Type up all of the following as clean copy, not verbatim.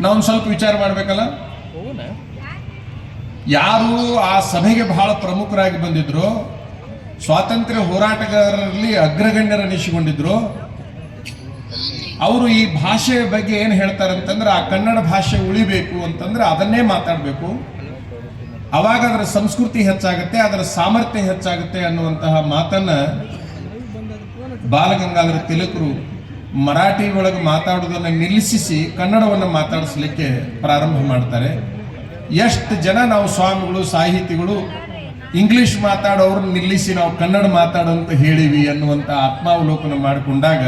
ನಾವು ಸ್ವಲ್ಪ ವಿಚಾರ ಮಾಡಬೇಕಲ್ಲ. ಯಾರು ಆ ಸಭೆಗೆ ಬಹಳ ಪ್ರಮುಖರಾಗಿ ಬಂದಿದ್ರು, ಸ್ವಾತಂತ್ರ್ಯ ಹೋರಾಟಗಾರರಲ್ಲಿ ಅಗ್ರಗಣ್ಯರನಿಸಿಕೊಂಡಿದ್ರು, ಅವರು ಈ ಭಾಷೆಯ ಬಗ್ಗೆ ಏನು ಹೇಳ್ತಾರೆ ಅಂತಂದ್ರೆ, ಆ ಕನ್ನಡ ಭಾಷೆ ಉಳಿಬೇಕು ಅಂತಂದ್ರೆ ಅದನ್ನೇ ಮಾತಾಡಬೇಕು, ಅವಾಗ ಅದರ ಸಂಸ್ಕೃತಿ ಹೆಚ್ಚಾಗುತ್ತೆ, ಅದರ ಸಾಮರ್ಥ್ಯ ಹೆಚ್ಚಾಗುತ್ತೆ ಅನ್ನುವಂತಹ ಮಾತನ್ನ ಬಾಲಗಂಗಾಧರ ತಿಲಕರು ಮರಾಠಿ ಒಳಗೆ ಮಾತಾಡೋದನ್ನು ನಿಲ್ಲಿಸಿ ಕನ್ನಡವನ್ನು ಮಾತಾಡಿಸ್ಲಿಕ್ಕೆ ಪ್ರಾರಂಭ ಮಾಡ್ತಾರೆ. ಎಷ್ಟು ಜನ ನಾವು ಸ್ವಾಮಿಗಳು ಸಾಹಿತಿಗಳು ಇಂಗ್ಲಿಷ್ ಮಾತಾಡೋರನ್ನ ನಿಲ್ಲಿಸಿ ನಾವು ಕನ್ನಡ ಮಾತಾಡೋಂತ ಹೇಳಿವಿ ಅನ್ನುವಂಥ ಆತ್ಮಾವಲೋಕನ ಮಾಡಿಕೊಂಡಾಗ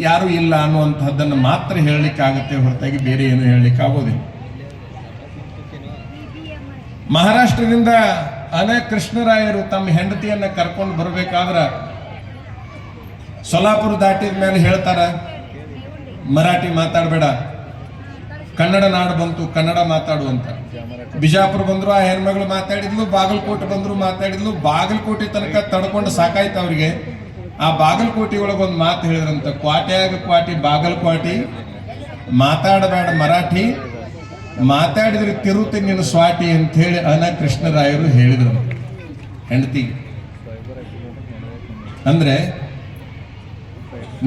ಯಾರು ಇಲ್ಲ ಅನ್ನುವಂಥದ್ದನ್ನು ಮಾತ್ರ ಹೇಳಲಿಕ್ಕಾಗತ್ತೆ, ಹೊರತಾಗಿ ಬೇರೆ ಏನು ಹೇಳಲಿಕ್ಕೆ ಆಗೋದಿಲ್ಲ. ಮಹಾರಾಷ್ಟ್ರದಿಂದ ಅನ ಕೃಷ್ಣರಾಯರು ತಮ್ಮ ಹೆಂಡತಿಯನ್ನ ಕರ್ಕೊಂಡು ಬರಬೇಕಾದ್ರೆ ಸೊಲಾಪುರ ದಾಟಿದ ಮೇಲೆ ಹೇಳ್ತಾರ, ಮರಾಠಿ ಮಾತಾಡಬೇಡ, ಕನ್ನಡ ನಾಡು ಬಂತು, ಕನ್ನಡ ಮಾತಾಡು ಅಂತ. ಬಿಜಾಪುರ ಬಂದ್ರು ಆ ಹೆಣ್ಮಗಳು ಮಾತಾಡಿದ್ಲು, ಬಾಗಲಕೋಟೆ ಬಂದ್ರು ಮಾತಾಡಿದ್ಲು. ಬಾಗಲಕೋಟೆ ತನಕ ತಡ್ಕೊಂಡು ಸಾಕಾಯ್ತು ಅವ್ರಿಗೆ. ಆ ಬಾಗಲಕೋಟೆ ಒಳಗೆ ಒಂದು ಮಾತು ಹೇಳಿದ್ರಂತ, ಕ್ವಾಟ್ಯಾಗ ಕ್ವಾಟಿ ಬಾಗಲಕೋಟಿ, ಮಾತಾಡಬೇಡ ಮರಾಠಿ, ಮಾತಾಡಿದ್ರೆ ತಿರುತಿ ನಿನ್ನ ಸ್ವಾಟಿ ಅಂತ ಹೇಳಿ ಅನ ಕೃಷ್ಣರಾಯರು ಹೇಳಿದ್ರು ಹೆಂಡತಿಗೆ. ಅಂದ್ರೆ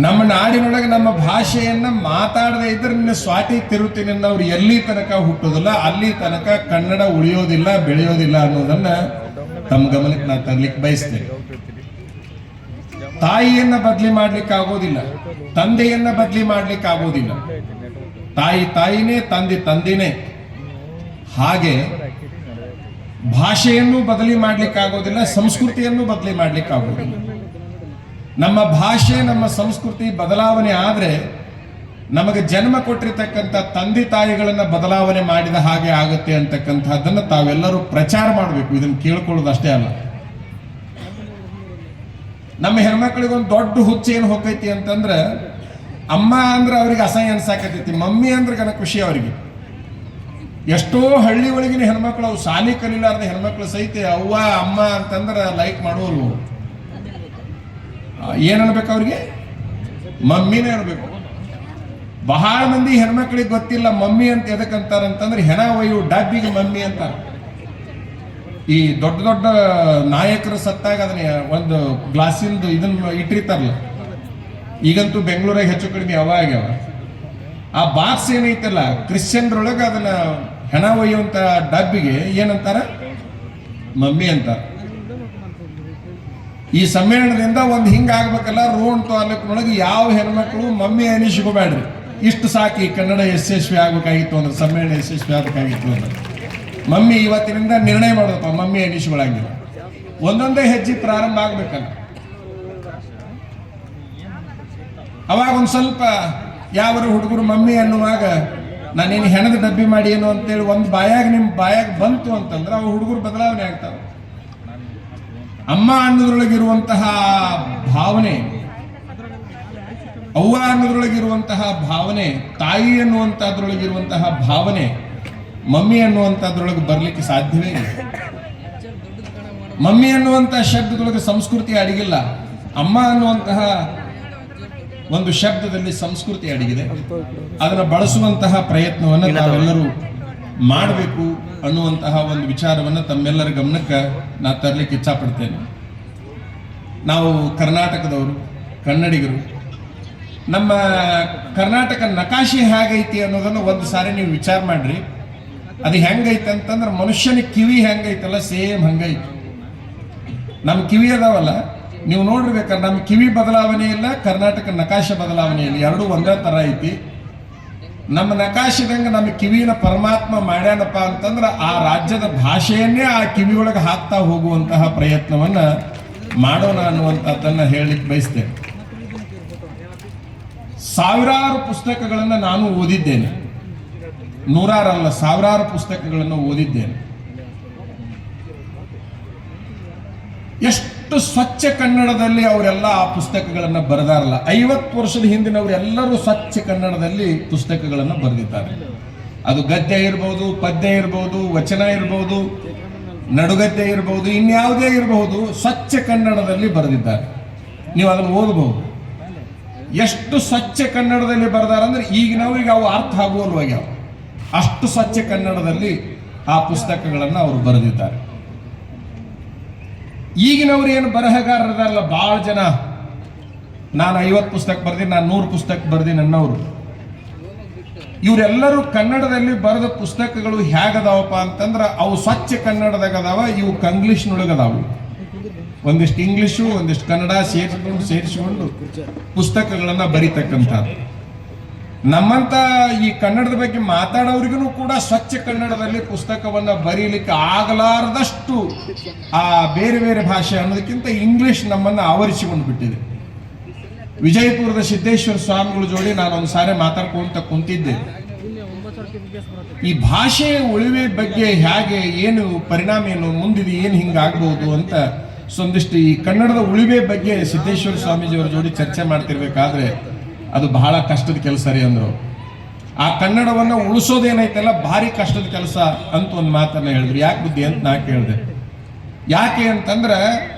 ನಮ್ಮ ನಾಡಿನೊಳಗೆ ನಮ್ಮ ಭಾಷೆಯನ್ನ ಮಾತಾಡದೇ ಇದ್ರೆ ನಿನ್ನ ಸ್ವಾಟಿ ತಿರುತಿ ನಿನ್ನ ಅವ್ರು ಎಲ್ಲಿ ತನಕ ಹುಟ್ಟೋದಿಲ್ಲ, ಅಲ್ಲಿ ತನಕ ಕನ್ನಡ ಉಳಿಯೋದಿಲ್ಲ, ಬೆಳೆಯೋದಿಲ್ಲ ಅನ್ನೋದನ್ನ ತಮ್ಮ ಗಮನಕ್ಕೆ ನಾನು ತರ್ಲಿಕ್ಕೆ ಬಯಸ್ತೇನೆ. ತಾಯಿಯನ್ನ ಬದಲಿ ಮಾಡ್ಲಿಕ್ಕೆ ಆಗೋದಿಲ್ಲ, ತಂದೆಯನ್ನ ಬದಲಿ ಮಾಡ್ಲಿಕ್ಕೆ ಆಗೋದಿಲ್ಲ. ತಾಯಿ ತಾಯಿನೇ, ತಂದೆ ತಂದೆನೇ. ಹಾಗೆ ಭಾಷೆಯನ್ನು ಬದಲಿ ಮಾಡ್ಲಿಕ್ಕೆ ಆಗೋದಿಲ್ಲ, ಸಂಸ್ಕೃತಿಯನ್ನು ಬದಲಿ ಮಾಡ್ಲಿಕ್ಕೆ ಆಗೋದಿಲ್ಲ. ನಮ್ಮ ಭಾಷೆ ನಮ್ಮ ಸಂಸ್ಕೃತಿ ಬದಲಾವಣೆ ಆದ್ರೆ ನಮಗೆ ಜನ್ಮ ಕೊಟ್ಟಿರ್ತಕ್ಕಂಥ ತಂದೆ ತಾಯಿಗಳನ್ನ ಬದಲಾವಣೆ ಮಾಡಿದ ಹಾಗೆ ಆಗುತ್ತೆ ಅಂತಕ್ಕಂಥದ್ದನ್ನು ತಾವೆಲ್ಲರೂ ಪ್ರಚಾರ ಮಾಡಬೇಕು. ಇದನ್ನು ಕೇಳ್ಕೊಳ್ಳೋದು ಅಷ್ಟೇ ಅಲ್ಲ. ನಮ್ಮ ಹೆಣ್ಮಕ್ಳಿಗೆ ಒಂದು ದೊಡ್ಡ ಹುಚ್ಚು ಏನು ಹೋಗೈತಿ ಅಂತಂದ್ರೆ, ಅಮ್ಮ ಅಂದ್ರೆ ಅವ್ರಿಗೆ ಅಸಹ್ಯ ಅನ್ಸಾಕತೈತಿ, ಮಮ್ಮಿ ಅಂದ್ರೆ ಗನ ಖುಷಿ ಅವರಿಗೆ. ಎಷ್ಟೋ ಹಳ್ಳಿ ಒಳಗಿನ ಹೆಣ್ಮಕ್ಳು ಅವು ಶಾಲಿ ಕಲಿಲಾರ್ದ ಹೆಣ್ಮಕ್ಳು ಸಹಿತ ಅವ್ವ ಅಮ್ಮ ಅಂತಂದ್ರೆ ಲೈಕ್ ಮಾಡೋರು. ಏನನ್ಬೇಕು ಅವ್ರಿಗೆ? ಮಮ್ಮಿನೇ ಅನ್ಬೇಕು. ಬಹಳ ಮಂದಿ ಹೆಣ್ಮಕ್ಳಿಗೆ ಗೊತ್ತಿಲ್ಲ ಮಮ್ಮಿ ಅಂತ ಎದಕ್ಕಂತಾರಂತಂದ್ರೆ, ಹೆಣ ಒಯ್ಯು ಡಬ್ಬಿಗೆ ಮಮ್ಮಿ ಅಂತ. ಈ ದೊಡ್ಡ ದೊಡ್ಡ ನಾಯಕರು ಸತ್ತಾಗ ಅದನ್ನ ಒಂದು ಗ್ಲಾಸಿಂದು ಇದನ್ನ ಇಟ್ಟಿರ್ತಾರಲ್ಲ, ಈಗಂತೂ ಬೆಂಗಳೂರಾಗ ಹೆಚ್ಚು ಕಡಿಮೆ ಆಗ್ಯಾವ. ಆ ಬಾಕ್ಸ್ ಏನೈತಲ್ಲ ಕ್ರಿಶ್ಚಿಯನ್ರೊಳಗೆ ಅದನ್ನ ಹೆಣ ಒಯ್ಯುವಂತ ಡಬ್ಬಿಗೆ ಏನಂತಾರ? ಮಮ್ಮಿ ಅಂತಾರ. ಈ ಸಮ್ಮೇಳನದಿಂದ ಒಂದು ಹಿಂಗಾಗ್ಬೇಕಲ್ಲ, ರೋಣ ತಾಲೂಕಿನೊಳಗೆ ಯಾವ ಹೆಣ್ಮಕ್ಳು ಮಮ್ಮಿ ಅನಿಸ್ಕೋಬೇಡ್ರಿ, ಇಷ್ಟು ಸಾಕಿ ಕನ್ನಡ ಯಶಸ್ವಿ ಆಗ್ಬೇಕಾಗಿತ್ತು ಅಂದ್ರೆ, ಸಮ್ಮೇಳನ ಯಶಸ್ವಿ ಆಗ್ಬೇಕಾಗಿತ್ತು ಅಂದ್ರೆ ಮಮ್ಮಿ ಇವತ್ತಿನಿಂದ ನಿರ್ಣಯ ಮಾಡೋದಪ್ಪ, ಮಮ್ಮಿ ಅನಿಸ್ಕೊಳಂಗಿಲ್ಲ. ಒಂದೊಂದೇ ಹೆಜ್ಜೆ ಪ್ರಾರಂಭ ಆಗ್ಬೇಕಲ್ಲ. ಅವಾಗ ಒಂದ್ ಸ್ವಲ್ಪ ಯಾವರು ಹುಡುಗರು ಮಮ್ಮಿ ಅನ್ನುವಾಗ ನಾನೇನು ಹೆಣದ ಡಬ್ಬಿ ಮಾಡಿ ಏನು ಅಂತೇಳಿ ಒಂದು ಬಾಯಾಗ ನಿಮ್ಮ ಬಾಯಾಗ ಬಂತು ಅಂತಂದ್ರೆ ಅವು ಹುಡುಗರು ಬದಲಾವಣೆ ಆಗ್ತಾವೆ. ಅಮ್ಮ ಅನ್ನೋದ್ರೊಳಗಿರುವಂತಹ ಭಾವನೆ, ಅವ್ವ ಅನ್ನೋದ್ರೊಳಗಿರುವಂತಹ ಭಾವನೆ, ತಾಯಿ ಅನ್ನುವಂಥದ್ರೊಳಗಿರುವಂತಹ ಭಾವನೆ ಮಮ್ಮಿ ಅನ್ನುವಂಥದ್ರೊಳಗೆ ಬರ್ಲಿಕ್ಕೆ ಸಾಧ್ಯವೇ ಇಲ್ಲ. ಮಮ್ಮಿ ಅನ್ನುವಂತಹ ಶಬ್ದದೊಳಗೆ ಸಂಸ್ಕೃತಿ ಅಡಗಿಲ್ಲ, ಅಮ್ಮ ಅನ್ನುವಂತಹ ಒಂದು ಶಬ್ದದಲ್ಲಿ ಸಂಸ್ಕೃತಿ ಅಡಗಿದೆ. ಅದನ್ನು ಬಳಸುವಂತಹ ಪ್ರಯತ್ನವನ್ನು ನಾವೆಲ್ಲರೂ ಮಾಡಬೇಕು ಅನ್ನುವಂತಹ ಒಂದು ವಿಚಾರವನ್ನು ತಮ್ಮೆಲ್ಲರ ಗಮನಕ್ಕೆ ನಾನು ತರಲಿಕ್ಕೆ ಇಚ್ಛಪಡ್ತೇನೆ. ನಾವು ಕರ್ನಾಟಕದವರು, ಕನ್ನಡಿಗರು, ನಮ್ಮ ಕರ್ನಾಟಕ ನಕಾಶೆ ಹೇಗೈತಿ ಅನ್ನೋದನ್ನು ಒಂದು ಸಾರಿ ನೀವು ವಿಚಾರ ಮಾಡ್ರಿ. ಅದು ಹೆಂಗೈತೆ ಅಂತಂದ್ರೆ, ಮನುಷ್ಯನ ಕಿವಿ ಹೆಂಗೈತಲ್ಲ ಸೇಮ್ ಹಂಗೈತಿ. ನಮ್ಮ ಕಿವಿ ಅದಾವಲ್ಲ, ನೀವು ನೋಡಿರ್ಬೇಕಾದ್ರೆ ನಮ್ಮ ಕಿವಿ ಬದಲಾವಣೆ ಇಲ್ಲ, ಕರ್ನಾಟಕ ನಕಾಶೆ ಬದಲಾವಣೆ ಇಲ್ಲ, ಎರಡೂ ಒಂದೇ ತರ ಐತಿ. ನಮ್ಮ ನಕಾಶೆದಂಗೆ ನಮ್ಮ ಕಿವಿನ ಪರಮಾತ್ಮ ಮಾಡ್ಯಾನಪ್ಪ ಅಂತಂದ್ರೆ ಆ ರಾಜ್ಯದ ಭಾಷೆಯನ್ನೇ ಆ ಕಿವಿಯೊಳಗೆ ಹಾಕ್ತಾ ಹೋಗುವಂತಹ ಪ್ರಯತ್ನವನ್ನ ಮಾಡೋಣ ಅನ್ನುವಂಥದ್ದನ್ನ ಹೇಳಲಿಕ್ಕೆ ಬಯಸ್ತೇನೆ. ಸಾವಿರಾರು ಪುಸ್ತಕಗಳನ್ನು ನಾನು ಓದಿದ್ದೇನೆ, ನೂರಾರಲ್ಲ ಸಾವಿರಾರು ಪುಸ್ತಕಗಳನ್ನು ಓದಿದ್ದೇನೆ. ಎಷ್ಟು ಸ್ವಚ್ಛ ಕನ್ನಡದಲ್ಲಿ ಅವರೆಲ್ಲ ಆ ಪುಸ್ತಕಗಳನ್ನು ಬರೆದಾರಲ್ಲ. 50 ವರ್ಷದ ಹಿಂದಿನವರೆಲ್ಲರೂ ಸ್ವಚ್ಛ ಕನ್ನಡದಲ್ಲಿ ಪುಸ್ತಕಗಳನ್ನು ಬರೆದಿದ್ದಾರೆ. ಅದು ಗದ್ಯ ಇರ್ಬೋದು, ಪದ್ಯ ಇರ್ಬೋದು, ವಚನ ಇರ್ಬೋದು, ನಡುಗದ್ಯ ಇರ್ಬೋದು, ಇನ್ಯಾವುದೇ ಇರಬಹುದು, ಸ್ವಚ್ಛ ಕನ್ನಡದಲ್ಲಿ ಬರೆದಿದ್ದಾರೆ. ನೀವು ಅದನ್ನು ಓದಬಹುದು. ಎಷ್ಟು ಸ್ವಚ್ಛ ಕನ್ನಡದಲ್ಲಿ ಬರೆದಾರಂದ್ರೆ ಈಗಿನವರಿಗೆ ಅವು ಅರ್ಥ ಆಗುವಲ್ವಾಗ್ಯಾವ. ಅಷ್ಟು ಸ್ವಚ್ಛ ಕನ್ನಡದಲ್ಲಿ ಆ ಪುಸ್ತಕಗಳನ್ನು ಅವರು ಬರೆದಿದ್ದಾರೆ. ಈಗಿನವರು ಏನು ಬರಹಗಾರರಲ್ಲ, ಬಹಳ ಜನ ನಾನು 50 ಪುಸ್ತಕ ಬರ್ದೀನಿ, ನಾನು 100 ಪುಸ್ತಕ ಬರ್ದೀನಿ ಅನ್ನೋರು. ಇವರೆಲ್ಲರೂ ಕನ್ನಡದಲ್ಲಿ ಬರೆದ ಪುಸ್ತಕಗಳು ಹೇಗದಾವಪ್ಪ ಅಂತಂದ್ರೆ ಅವು ಸ್ವಚ್ಛ ಕನ್ನಡದಾಗ ಅದಾವ, ಇವು ಕಂಗ್ಲೀಷ್ನೊಳಗದಾವು. ಒಂದಿಷ್ಟು ಇಂಗ್ಲಿಷು ಒಂದಿಷ್ಟು ಕನ್ನಡ ಸೇರಿಸಿಕೊಂಡು ಪುಸ್ತಕಗಳನ್ನ ಬರೀತಕ್ಕಂಥದ್ದು. ನಮ್ಮಂತ ಈ ಕನ್ನಡದ ಬಗ್ಗೆ ಮಾತಾಡೋರಿಗೂ ಕೂಡ ಸ್ವಚ್ಛ ಕನ್ನಡದಲ್ಲಿ ಪುಸ್ತಕವನ್ನ ಬರೀಲಿಕ್ಕೆ ಆಗಲಾರದಷ್ಟು ಆ ಬೇರೆ ಬೇರೆ ಭಾಷೆ ಅನ್ನೋದಕ್ಕಿಂತ ಇಂಗ್ಲಿಷ್ ನಮ್ಮನ್ನ ಆವರಿಸಿಕೊಂಡು ಬಿಟ್ಟಿದೆ. ವಿಜಯಪುರದ ಸಿದ್ದೇಶ್ವರ ಸ್ವಾಮಿಗಳ ಜೋಡಿ ನಾನು ಒಂದು ಸಾರಿ ಮಾತಾಡ್ಕೊಂತ ಕುಂತಿದ್ದೆ. ಈ ಭಾಷೆಯ ಉಳಿವೆ ಬಗ್ಗೆ ಹೇಗೆ, ಏನು ಪರಿಣಾಮ, ಏನು ಮುಂದಿದೆ, ಏನು ಹಿಂಗಾಗ್ಬಹುದು ಅಂತ ಒಂದಿಷ್ಟು ಈ ಕನ್ನಡದ ಉಳಿವೆ ಬಗ್ಗೆ ಸಿದ್ದೇಶ್ವರ ಸ್ವಾಮೀಜಿಯವರ ಜೋಡಿ ಚರ್ಚೆ ಮಾಡ್ತಿರ್ಬೇಕಾದ್ರೆ ಅದು ಬಹಳ ಕಷ್ಟದ ಕೆಲಸ ರೀ ಅಂದ್ರು. ಆ ಕನ್ನಡವನ್ನು ಉಳಿಸೋದೇನೈತಲ್ಲ ಭಾರಿ ಕಷ್ಟದ ಕೆಲಸ ಅಂತ ಒಂದು ಮಾತನ್ನ ಹೇಳಿದ್ರು. ಯಾಕೆ ಬುದ್ಧಿ ಅಂತ ನಾ ಕೇಳಿದೆ. ಯಾಕೆ ಅಂತಂದ್ರೆ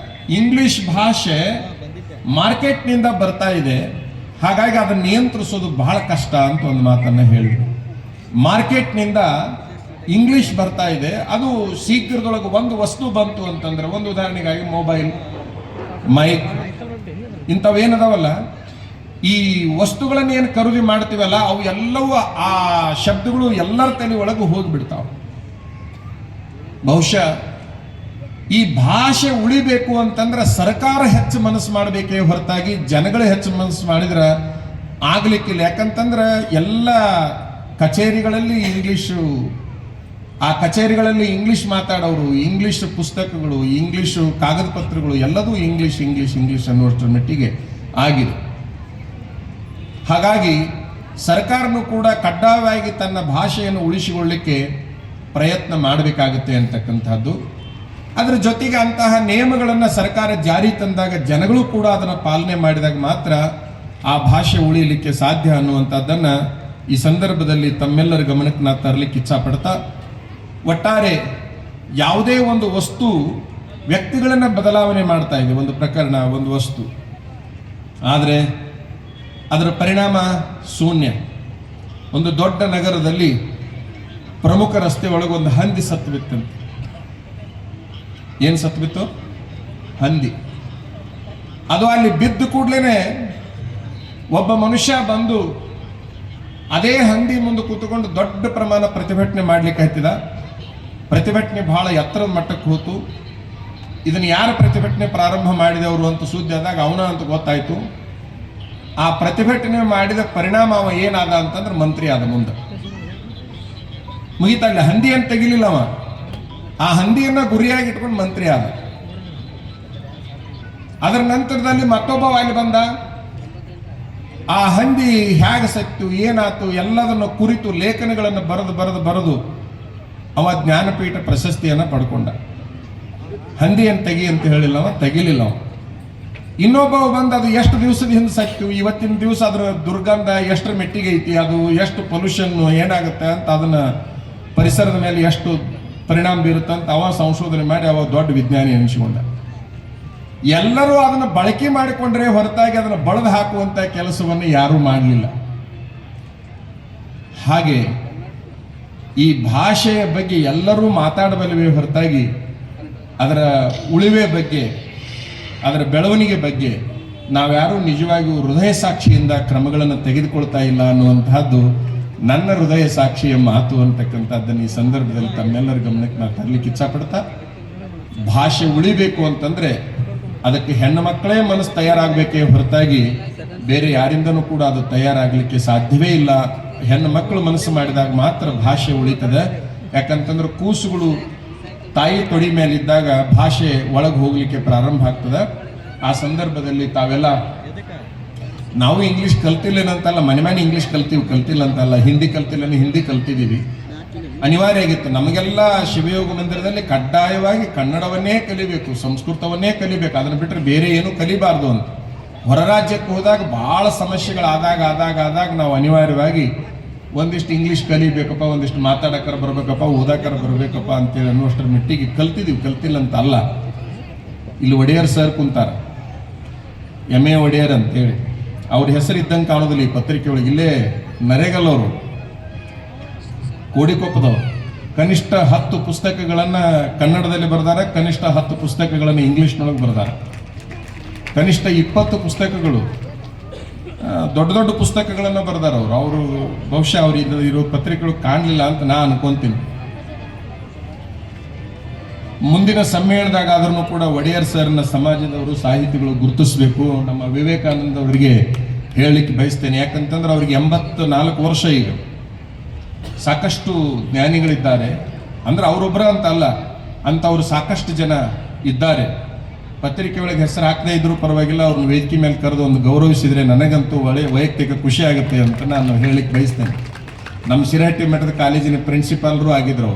ಇಂಗ್ಲಿಷ್ ಭಾಷೆ ಮಾರ್ಕೆಟ್ನಿಂದ ಬರ್ತಾ ಇದೆ, ಹಾಗಾಗಿ ಅದನ್ನು ನಿಯಂತ್ರಿಸೋದು ಬಹಳ ಕಷ್ಟ ಅಂತ ಒಂದು ಮಾತನ್ನ ಹೇಳಿದ್ರು. ಮಾರ್ಕೆಟ್ನಿಂದ ಇಂಗ್ಲಿಷ್ ಬರ್ತಾ ಇದೆ, ಅದು ಶೀಘ್ರದೊಳಗೆ ಒಂದು ವಸ್ತು ಬಂತು ಅಂತಂದ್ರೆ, ಒಂದು ಉದಾಹರಣೆಗಾಗಿ ಮೊಬೈಲ್, ಮೈಕ್, ಇಂಥವೇನದಾವಲ್ಲ, ಈ ವಸ್ತುಗಳನ್ನ ಏನು ಖರೀದಿ ಮಾಡ್ತೀವಲ್ಲ ಅವು ಎಲ್ಲವೂ ಆ ಶಬ್ದಗಳು ಎಲ್ಲರ ತಲೆ ಒಳಗೂ ಹೋಗಿಬಿಡ್ತಾವ. ಬಹುಶಃ ಈ ಭಾಷೆ ಉಳಿಬೇಕು ಅಂತಂದ್ರೆ ಸರ್ಕಾರ ಹೆಚ್ಚು ಮನಸ್ಸು ಮಾಡಬೇಕೇ ಹೊರತಾಗಿ ಜನಗಳು ಹೆಚ್ಚು ಮನಸ್ಸು ಮಾಡಿದ್ರೆ ಆಗ್ಲಿಕ್ಕಿಲ್ಲ. ಯಾಕಂತಂದ್ರೆ ಎಲ್ಲ ಕಚೇರಿಗಳಲ್ಲಿ ಇಂಗ್ಲಿಷು, ಆ ಕಚೇರಿಗಳಲ್ಲಿ ಇಂಗ್ಲಿಷ್ ಮಾತಾಡೋರು, ಇಂಗ್ಲಿಷ್ ಪುಸ್ತಕಗಳು, ಇಂಗ್ಲಿಷ್ ಕಾಗದ ಪತ್ರಗಳು ಎಲ್ಲದೂ ಇಂಗ್ಲಿಷ್ ಇಂಗ್ಲಿಷ್ ಇಂಗ್ಲಿಷ್ ಅನ್ನುವಷ್ಟರ ಮಟ್ಟಿಗೆ ಆಗಿದೆ. ಹಾಗಾಗಿ ಸರ್ಕಾರನೂ ಕೂಡ ಕಡ್ಡಾಯವಾಗಿ ತನ್ನ ಭಾಷೆಯನ್ನು ಉಳಿಸಿಕೊಳ್ಳಿಕ್ಕೆ ಪ್ರಯತ್ನ ಮಾಡಬೇಕಾಗುತ್ತೆ ಅಂತಕ್ಕಂಥದ್ದು. ಅದರ ಜೊತೆಗೆ ಅಂತಹ ನಿಯಮಗಳನ್ನು ಸರ್ಕಾರ ಜಾರಿ ತಂದಾಗ ಜನಗಳು ಕೂಡ ಅದನ್ನು ಪಾಲನೆ ಮಾಡಿದಾಗ ಮಾತ್ರ ಆ ಭಾಷೆ ಉಳಿಯಲಿಕ್ಕೆ ಸಾಧ್ಯ ಅನ್ನುವಂಥದ್ದನ್ನು ಈ ಸಂದರ್ಭದಲ್ಲಿ ತಮ್ಮೆಲ್ಲರ ಗಮನಕ್ಕೆ ನಾನು ತರಲಿಕ್ಕೆ ಇಚ್ಛಾಪಡ್ತಾ, ಒಟ್ಟಾರೆ ಯಾವುದೇ ಒಂದು ವಸ್ತು ವ್ಯಕ್ತಿಗಳನ್ನು ಬದಲಾವಣೆ ಮಾಡ್ತಾ ಇದೆ, ಒಂದು ಪ್ರಕರಣ, ಒಂದು ವಸ್ತು, ಆದರೆ ಅದರ ಪರಿಣಾಮ ಶೂನ್ಯ. ಒಂದು ದೊಡ್ಡ ನಗರದಲ್ಲಿ ಪ್ರಮುಖ ರಸ್ತೆ ಒಳಗೆ ಒಂದು ಹಂದಿ ಸತ್ತು ಬಿತ್ತಂತೆ. ಏನು ಸತ್ತು ಬಿತ್ತು? ಹಂದಿ. ಅದು ಅಲ್ಲಿ ಬಿದ್ದು ಕೂಡಲೇ ಒಬ್ಬ ಮನುಷ್ಯ ಬಂದು ಅದೇ ಹಂದಿ ಮುಂದೆ ಕೂತ್ಕೊಂಡು ದೊಡ್ಡ ಪ್ರಮಾಣ ಪ್ರತಿಭಟನೆ ಮಾಡ್ಲಿಕ್ಕೆ ಹತ್ತಿದ. ಪ್ರತಿಭಟನೆ ಬಹಳ ಎತ್ತರದ ಮಟ್ಟಕ್ಕೆ ಹೋತು. ಇದನ್ನು ಯಾರು ಪ್ರತಿಭಟನೆ ಪ್ರಾರಂಭ ಮಾಡಿದವರು ಅಂತ ಸುದ್ದಿ ಆದಾಗ ಅವನ ಅಂತ ಗೊತ್ತಾಯ್ತು. ಆ ಪ್ರತಿಭಟನೆ ಮಾಡಿದ ಪರಿಣಾಮ ಅವ ಏನಾದ ಅಂತಂದ್ರೆ ಮಂತ್ರಿ ಆದ. ಮುಂದೆ ಮುಗಿತಾಗಲಿ, ಹಂದಿಯನ್ನು ತೆಗಿಲಿಲ್ಲ ಅವ, ಆ ಹಂದಿಯನ್ನ ಗುರಿಯಾಗಿ ಇಟ್ಕೊಂಡು ಮಂತ್ರಿ ಆದ. ಅದರ ನಂತರದಲ್ಲಿ ಮತ್ತೊಬ್ಬ ಅಲ್ಲಿ ಬಂದ, ಆ ಹಂದಿ ಹೇಗೆ ಸತ್ತು, ಏನಾಯ್ತು ಎಲ್ಲದನ್ನು ಕುರಿತು ಲೇಖನಗಳನ್ನು ಬರೆದು ಅವ ಜ್ಞಾನಪೀಠ ಪ್ರಶಸ್ತಿಯನ್ನು ಪಡ್ಕೊಂಡ. ಹಂದಿಯನ್ನು ತೆಗಿ ಅಂತ ಹೇಳಿಲ್ಲ ಅವ, ತೆಗಿಲಿಲ್ಲ ಅವ. ಇನ್ನೊಬ್ಬ ಬಂದು ಅದು ಎಷ್ಟು ದಿವಸದ ಹಿಂದೆ ಸತ್ತು, ಇವತ್ತಿನ ದಿವಸ ಅದರ ದುರ್ಗಂಧ ಎಷ್ಟರ ಮೆಟ್ಟಿಗೆ ಐತಿ, ಅದು ಎಷ್ಟು ಪೊಲ್ಯೂಷನ್ ಏನಾಗುತ್ತೆ ಅಂತ, ಅದನ್ನ ಪರಿಸರದ ಮೇಲೆ ಎಷ್ಟು ಪರಿಣಾಮ ಬೀರುತ್ತೆ ಅಂತ ಅವ ಸಂಶೋಧನೆ ಮಾಡಿ ಅವ ದೊಡ್ಡ ವಿಜ್ಞಾನಿ ಅನಿಸಿಕೊಂಡ. ಎಲ್ಲರೂ ಅದನ್ನು ಬಳಕೆ ಮಾಡಿಕೊಂಡ್ರೆ ಹೊರತಾಗಿ ಅದನ್ನು ಬಳದು ಹಾಕುವಂತ ಕೆಲಸವನ್ನು ಯಾರೂ ಮಾಡಲಿಲ್ಲ. ಹಾಗೆ ಈ ಭಾಷೆಯ ಬಗ್ಗೆ ಎಲ್ಲರೂ ಮಾತಾಡಬಲ್ಲವೇ ಹೊರತಾಗಿ ಅದರ ಉಳಿವೆ ಬಗ್ಗೆ, ಅದರ ಬೆಳವಣಿಗೆ ಬಗ್ಗೆ ನಾವ್ಯಾರೂ ನಿಜವಾಗಿಯೂ ಹೃದಯ ಸಾಕ್ಷಿಯಿಂದ ಕ್ರಮಗಳನ್ನು ತೆಗೆದುಕೊಳ್ತಾ ಇಲ್ಲ ಅನ್ನುವಂತಹದ್ದು ನನ್ನ ಹೃದಯ ಸಾಕ್ಷಿಯ ಮಾತು ಅಂತಕ್ಕಂಥದ್ದನ್ನು ಈ ಸಂದರ್ಭದಲ್ಲಿ ತಮ್ಮೆಲ್ಲರ ಗಮನಕ್ಕೆ ನಾನು ತರಲಿಕ್ಕೆ ಇಚ್ಛಾಪಡ್ತಾ, ಭಾಷೆ ಉಳಿಬೇಕು ಅಂತಂದ್ರೆ ಅದಕ್ಕೆ ಹೆಣ್ಣು ಮಕ್ಕಳೇ ಮನಸ್ಸು ತಯಾರಾಗಬೇಕೇ ಹೊರತಾಗಿ ಬೇರೆ ಯಾರಿಂದನೂ ಕೂಡ ಅದು ತಯಾರಾಗಲಿಕ್ಕೆ ಸಾಧ್ಯವೇ ಇಲ್ಲ. ಹೆಣ್ಣು ಮಕ್ಕಳು ಮನಸ್ಸು ಮಾಡಿದಾಗ ಮಾತ್ರ ಭಾಷೆ ಉಳಿತದೆ. ಯಾಕಂತಂದ್ರೆ ಕೂಸುಗಳು ತಾಯಿ ತೊಡಿ ಮೇಲಿದ್ದಾಗ ಭಾಷೆ ಒಳಗೆ ಹೋಗ್ಲಿಕ್ಕೆ ಪ್ರಾರಂಭ ಆಗ್ತದೆ. ಆ ಸಂದರ್ಭದಲ್ಲಿ ತಾವೆಲ್ಲ, ನಾವು ಇಂಗ್ಲಿಷ್ ಕಲ್ತಿಲ್ಲೇನಂತಲ್ಲ, ಮನೆ ಇಂಗ್ಲಿಷ್ ಕಲ್ತಿಲ್ಲ ಅಂತಲ್ಲ, ಹಿಂದಿ ಕಲ್ತಿಲ್ಲ, ಹಿಂದಿ ಕಲ್ತಿದ್ದೀವಿ. ಅನಿವಾರ್ಯ ಆಗಿತ್ತು ನಮಗೆಲ್ಲ ಶಿವಯೋಗ ಮಂದಿರದಲ್ಲಿ ಕಡ್ಡಾಯವಾಗಿ ಕನ್ನಡವನ್ನೇ ಕಲಿಬೇಕು, ಸಂಸ್ಕೃತವನ್ನೇ ಕಲಿಬೇಕು, ಅದನ್ನು ಬಿಟ್ಟರೆ ಬೇರೆ ಏನು ಕಲಿಬಾರ್ದು ಅಂತ. ಹೊರ ರಾಜ್ಯಕ್ಕೆ ಹೋದಾಗ ಬಹಳ ಸಮಸ್ಯೆಗಳಾದಾಗ ನಾವು ಅನಿವಾರ್ಯವಾಗಿ ಒಂದಿಷ್ಟು ಇಂಗ್ಲಿಷ್ ಕಲಿಬೇಕಪ್ಪ, ಒಂದಿಷ್ಟು ಮಾತಾಡಕರ ಬರ್ಬೇಕಪ್ಪ, ಓದಾಕರ ಬರ್ಬೇಕಪ್ಪ ಅಂತೇಳಿ ಅನ್ನೋಷ್ಟರ ಮಿಟ್ಟಿಗೆ ಕಲ್ತಿದ್ದೀವಿ, ಕಲ್ತಿಲ್ಲ ಅಂತ ಅಲ್ಲ. ಇಲ್ಲಿ ಒಡೆಯರ್ ಸರ್ ಕುಂತಾರ, ಎಮ್ ಎ ಒಡೆಯರ್ ಅಂತೇಳಿ, ಅವ್ರ ಹೆಸರು ಇದ್ದಂಗೆ ಕಾಣೋದಿಲ್ಲ ಈ ಪತ್ರಿಕೆ ಒಳಗೆ. ಇಲ್ಲೇ ನರೇಗಲ್ ಅವರು ಕೋಡಿಕೊಪ್ಪದವರು. ಕನಿಷ್ಠ 10 ಪುಸ್ತಕಗಳನ್ನು ಕನ್ನಡದಲ್ಲಿ ಬರೆದಾರೆ, ಕನಿಷ್ಠ 10 ಪುಸ್ತಕಗಳನ್ನು ಇಂಗ್ಲೀಷ್ನೊಳಗೆ ಬರೆದಾರೆ, ಕನಿಷ್ಠ 20 ಪುಸ್ತಕಗಳು ದೊಡ್ಡ ದೊಡ್ಡ ಪುಸ್ತಕಗಳನ್ನು ಬರೆದಾರ ಅವರು ಬಹುಶಃ ಅವ್ರು ಇರೋ ಪತ್ರಿಕೆಗಳು ಕಾಣಲಿಲ್ಲ ಅಂತ ನಾ ಅನ್ಕೊಂತೀನಿ. ಮುಂದಿನ ಸಮ್ಮೇಳನದಾಗ ಆದ್ರೂ ಕೂಡ ಒಡೆಯರ್ ಸರ್ನ ಸಮಾಜದವರು ಸಾಹಿತಿಗಳು ಗುರುತಿಸಬೇಕು. ನಮ್ಮ ವಿವೇಕಾನಂದ ಅವರಿಗೆ ಹೇಳಲಿಕ್ಕೆ ಬಯಸ್ತೇನೆ. ಯಾಕಂತಂದ್ರೆ ಅವ್ರಿಗೆ 84 ವರ್ಷ. ಈಗ ಸಾಕಷ್ಟು ಜ್ಞಾನಿಗಳಿದ್ದಾರೆ. ಅಂದ್ರೆ ಅವರೊಬ್ಬರ ಅಂತ ಅಲ್ಲ, ಅಂಥವ್ರು ಸಾಕಷ್ಟು ಜನ ಇದ್ದಾರೆ. ಪತ್ರಿಕೆ ಒಳಗೆ ಹೆಸರು ಹಾಕದೇ ಇದ್ರೂ ಪರವಾಗಿಲ್ಲ, ಅವ್ರನ್ನ ವೇದಿಕೆ ಮೇಲೆ ಕರೆದು ಒಂದು ಗೌರವಿಸಿದರೆ ನನಗಂತೂ ವೈಯಕ್ತಿಕ ಖುಷಿ ಆಗುತ್ತೆ ಅಂತ ನಾನು ಹೇಳಲಿಕ್ಕೆ ಬಯಸ್ತೇನೆ. ನಮ್ಮ ಶಿರಹಟ್ಟಿ ಮಠದ ಕಾಲೇಜಿನ ಪ್ರಿನ್ಸಿಪಾಲ್ರು ಆಗಿದ್ರು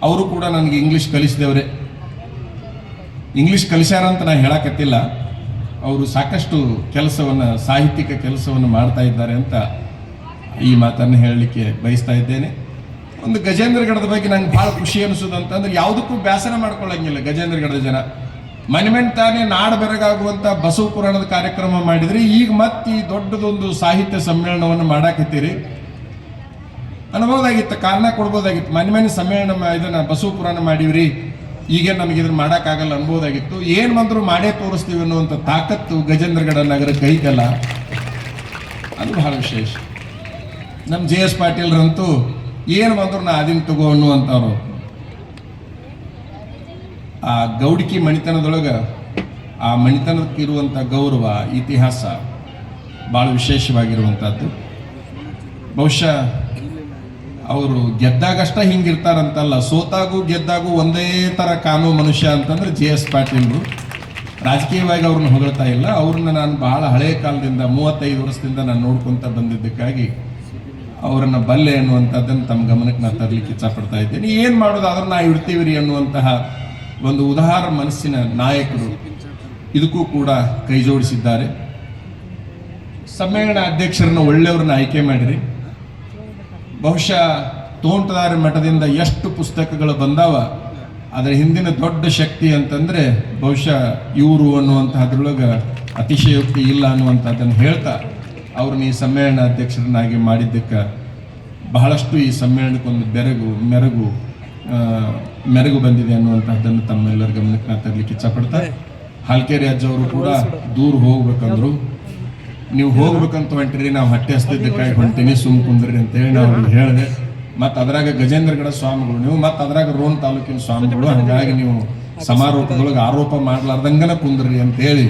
ಅವರು ಕೂಡ ನನಗೆ ಇಂಗ್ಲೀಷ್ ಕಲಿಸಿದವ್ರೆ. ಇಂಗ್ಲೀಷ್ ಕಲಿಸ್ಯಾರ ಅಂತ ನಾನು ಹೇಳಕತ್ತಿಲ್ಲ, ಅವರು ಸಾಕಷ್ಟು ಕೆಲಸವನ್ನು, ಸಾಹಿತ್ಯಿಕ ಕೆಲಸವನ್ನು ಮಾಡ್ತಾ ಇದ್ದಾರೆ ಅಂತ ಈ ಮಾತನ್ನು ಹೇಳಲಿಕ್ಕೆ ಬಯಸ್ತಾ ಇದ್ದೇನೆ. ಒಂದು ಗಜೇಂದ್ರಗಢದ ಬಗ್ಗೆ ನಂಗೆ ಭಾಳ ಖುಷಿ ಅನಿಸೋದು ಅಂತಂದ್ರೆ, ಯಾವುದಕ್ಕೂ ಬೇಸರ ಮಾಡ್ಕೊಳ್ಳಂಗಿಲ್ಲ ಗಜೇಂದ್ರಗಢದ ಜನ. ಮನೆಮೆಂಟ್ ತಾನೇ ನಾಡ ಬೆರಗಾಗುವಂಥ ಬಸವ ಪುರಾಣದ ಕಾರ್ಯಕ್ರಮ ಮಾಡಿದ್ರಿ, ಈಗ ಮತ್ತೆ ಈ ದೊಡ್ಡದೊಂದು ಸಾಹಿತ್ಯ ಸಮ್ಮೇಳನವನ್ನು ಮಾಡಾಕತ್ತೀರಿ. ಅನ್ಬೋದಾಗಿತ್ತು, ಕಾರಣ ಕೊಡ್ಬೋದಾಗಿತ್ತು. ಮನೆ ಸಮ್ಮೇಳನ ಇದನ್ನ ಬಸವ ಪುರಾಣ ಮಾಡಿವ್ರಿ, ಈಗ ನಮಗೆ ಇದನ್ನ ಮಾಡೋಕ್ಕಾಗಲ್ಲ ಅನ್ಬೋದಾಗಿತ್ತು. ಏನು ಬಂದರೂ ಮಾಡೇ ತೋರಿಸ್ತೀವಿ ಅನ್ನುವಂಥ ತಾಕತ್ತು ಗಜೇಂದ್ರಗಢ ನಗರಕ್ಕೆ ಐತಲ್ಲ, ಅದು ಬಹಳ ವಿಶೇಷ. ನಮ್ಮ JS ಪಾಟೀಲ್ರಂತೂ ಏನು ಬಂದ್ರು ನಾ ಅದನ್ನ ತಗೋ ಅನ್ನುವಂಥವ್ರು. ಆ ಗೌಡಿಕಿ ಮಣಿತನದೊಳಗೆ ಆ ಮಣಿತನಕ್ಕೆ ಇರುವಂಥ ಗೌರವ, ಇತಿಹಾಸ ಭಾಳ ವಿಶೇಷವಾಗಿರುವಂಥದ್ದು. ಬಹುಶಃ ಅವರು ಗೆದ್ದಾಗಷ್ಟ ಹಿಂಗಿರ್ತಾರಂತಲ್ಲ, ಸೋತಾಗೂ ಗೆದ್ದಾಗೂ ಒಂದೇ ಥರ ಕಾನೂನು ಮನುಷ್ಯ ಅಂತಂದ್ರೆ JS ಪಾಟೀಲ್ರು. ರಾಜಕೀಯವಾಗಿ ಅವ್ರನ್ನ ಹೊಗಳ್ತಾ ಇಲ್ಲ, ಅವ್ರನ್ನ ನಾನು ಬಹಳ ಹಳೆಯ ಕಾಲದಿಂದ 35 ವರ್ಷದಿಂದ ನಾನು ನೋಡ್ಕೊತ ಬಂದಿದ್ದಕ್ಕಾಗಿ ಅವರನ್ನ ಬಲ್ಲೆ ಅನ್ನುವಂಥದ್ದನ್ನು ತಮ್ಮ ಗಮನಕ್ಕೆ ನಾನು ತರಲಿಕ್ಕೆ ಇಚ್ಛಪಡ್ತಾ ಇದ್ದೇನೆ. ಏನು ಮಾಡೋದು, ಆದ್ರೆ ನಾವು ಇರ್ತೀವಿ ಅನ್ನುವಂತಹ ಒಂದು ಉದಾರ ಮನಸ್ಸಿನ ನಾಯಕರು ಇದಕ್ಕೂ ಕೂಡ ಕೈ ಜೋಡಿಸಿದ್ದಾರೆ. ಸಮ್ಮೇಳನ ಅಧ್ಯಕ್ಷರನ್ನು ಒಳ್ಳೆಯವ್ರನ್ನ ಆಯ್ಕೆ ಮಾಡಿರಿ. ಬಹುಶಃ ತೋಂಟದಾರ್ಯ ಮಠದಿಂದ ಎಷ್ಟು ಪುಸ್ತಕಗಳು ಬಂದಾವ, ಅದರ ಹಿಂದಿನ ದೊಡ್ಡ ಶಕ್ತಿ ಅಂತಂದ್ರೆ ಬಹುಶಃ ಇವರು ಅನ್ನುವಂತಹದ್ರೊಳಗೆ ಅತಿಶಯೋಕ್ತಿ ಇಲ್ಲ ಅನ್ನುವಂಥದ್ದನ್ನು ಹೇಳ್ತಾ ಅವ್ರನ್ನ ಈ ಸಮ್ಮೇಳನ ಅಧ್ಯಕ್ಷರನ್ನಾಗಿ ಮಾಡಿದ್ದಕ್ಕೆ ಬಹಳಷ್ಟು ಈ ಸಮ್ಮೇಳನಕ್ಕೊಂದು ಮೆರುಗು ಬಂದಿದೆ ಅನ್ನುವಂಥದ್ದನ್ನು ತಮ್ಮೆಲ್ಲರ ಗಮನಕ್ಕೆ ನಾ ತರಲಿಕ್ಕೆ ಇಚ್ಛಪಡ್ತಾ, ಹಾಲ್ಕೇರಿ ಅಜ್ಜವರು ಕೂಡ ದೂರ ಹೋಗ್ಬೇಕಂದ್ರು. ನೀವು ಹೋಗ್ಬೇಕಂತ ಹೊಂಟಿರಿ, ನಾವು ಹೊಟ್ಟೆ ಹಸ್ತಿದ್ದಕ್ಕಾಗಿ ಹೊಂಟೀನಿ, ಸುಮ್ ಕುಂದ್ರಿ ಅಂತೇಳಿ ನಾವು ಅವ್ರಿಗೆ ಹೇಳಿದೆ. ಮತ್ತು ಅದ್ರಾಗ ಗಜೇಂದ್ರಗಢ ಸ್ವಾಮಿಗಳು ನೀವು, ಮತ್ತು ಅದ್ರಾಗ ರೋಣ ತಾಲೂಕಿನ ಸ್ವಾಮಿಗಳು, ಹಾಗಾಗಿ ನೀವು ಸಮಾರೋಪದೊಳಗೆ ಆರೋಪ ಮಾಡ್ಲಾರ್ದಂಗನ ಕುಂದ್ರಿ ಅಂತೇಳಿ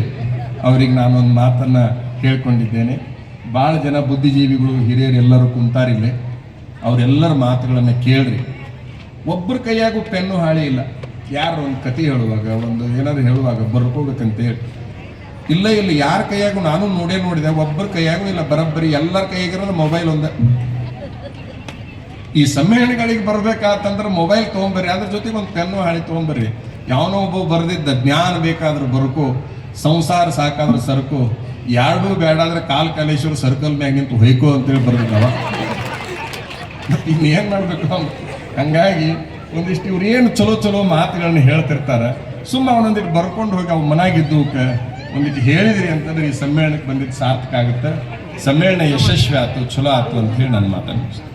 ಅವ್ರಿಗೆ ನಾನೊಂದು ಮಾತನ್ನು ಹೇಳ್ಕೊಂಡಿದ್ದೇನೆ. ಭಾಳ ಜನ ಬುದ್ಧಿಜೀವಿಗಳು, ಹಿರಿಯರು ಎಲ್ಲರೂ ಕುಂತಾರಿಲ್ಲೇ, ಅವರೆಲ್ಲರ ಮಾತುಗಳನ್ನು ಕೇಳ್ರಿ. ಒಬ್ಬರ ಕೈಯಾಗೂ ಪೆನ್ನು ಹಾಳಿ ಇಲ್ಲ. ಯಾರು ಒಂದು ಕತೆ ಹೇಳುವಾಗ, ಒಂದು ಏನಾದ್ರು ಹೇಳುವಾಗ ಬರ್ಕೋಬೇಕಂತೇಳಿ ಇಲ್ಲ, ಯಾರ ಕೈಯಾಗೂ ನಾನು ನೋಡಿದೆ, ಒಬ್ಬರ ಕೈಯಾಗೂ ಇಲ್ಲ. ಬರೋಬ್ಬರಿ ಎಲ್ಲರ ಕೈಯಾಗಿರೋದು ಮೊಬೈಲ್ ಒಂದೇ. ಈ ಸಮ್ಮೇಳನಗಳಿಗೆ ಬರ್ಬೇಕಾತಂದ್ರೆ ಮೊಬೈಲ್ ತೊಗೊಂಬರ್ರಿ, ಅದ್ರ ಜೊತೆಗೆ ಒಂದು ಪೆನ್ನು ಹಾಳಿ ತೊಗೊಂಬರ್ರಿ. ಯಾವನೋ ಒಬ್ಬ ಬರೆದಿದ್ದ ಜ್ಞಾನ ಬೇಕಾದ್ರೆ ಬರ್ಕೋ, ಸಂಸಾರ ಸಾಕಾದ್ರೆ ಸರ್ಕೋ, ಎರಡೂ ಬೇಡಾದ್ರೆ ಕಾಲೇಶ್ವರ ಸರ್ಕಲ್ ಮ್ಯಾಗ ನಿಂತು ಹೊಯ್ಕೋ ಅಂತೇಳಿ ಬರ್ದಿದ್ದಾವ. ಇನ್ನೇನು ಮಾಡಬೇಕು? ಹಂಗಾಗಿ ಒಂದಿಷ್ಟು ಇವ್ರು ಏನು ಚಲೋ ಮಾತುಗಳನ್ನ ಹೇಳ್ತಿರ್ತಾರೆ, ಸುಮ್ಮ ಅವನೊಂದಿಟ್ಟು ಬರ್ಕೊಂಡು ಹೋಗಿ ಅವ್ ಮನಾಗಿದ್ದಕ್ಕೆ ಒಂದಿಟ್ಟು ಹೇಳಿದ್ರಿ ಅಂತಂದ್ರೆ ಈ ಸಮ್ಮೇಳನಕ್ಕೆ ಬಂದಿದ್ದು ಸಾರ್ಥಕ ಆಗುತ್ತೆ. ಸಮ್ಮೇಳನ ಯಶಸ್ವಿ ಆಯ್ತು, ಚಲೋ ಆಯ್ತು ಅಂತ ಹೇಳಿ ನಾನು ಮಾತಾಡ್ತೀನಿ.